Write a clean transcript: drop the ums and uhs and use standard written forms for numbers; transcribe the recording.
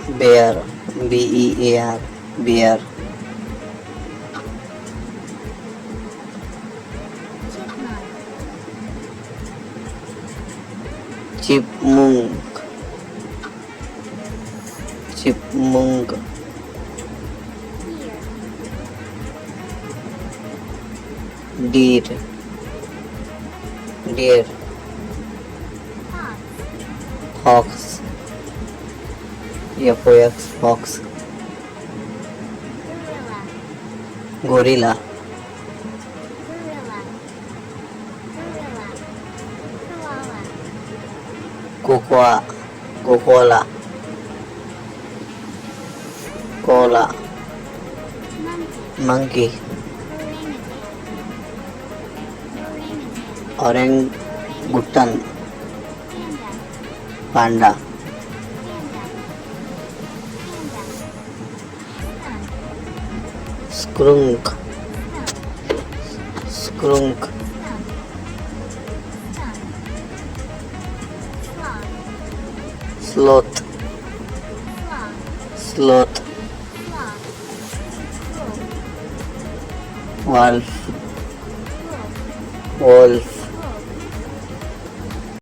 bear, bear, bear, chipmunk, chipmunk, chipmunk, deer, deer, deer, fox, fox, fox, fox, gorilla, gorilla, gorilla, koala, koala, koala, monkey, orangutan, panda, skunk, skunk, sloth, sloth, wolf, wolf,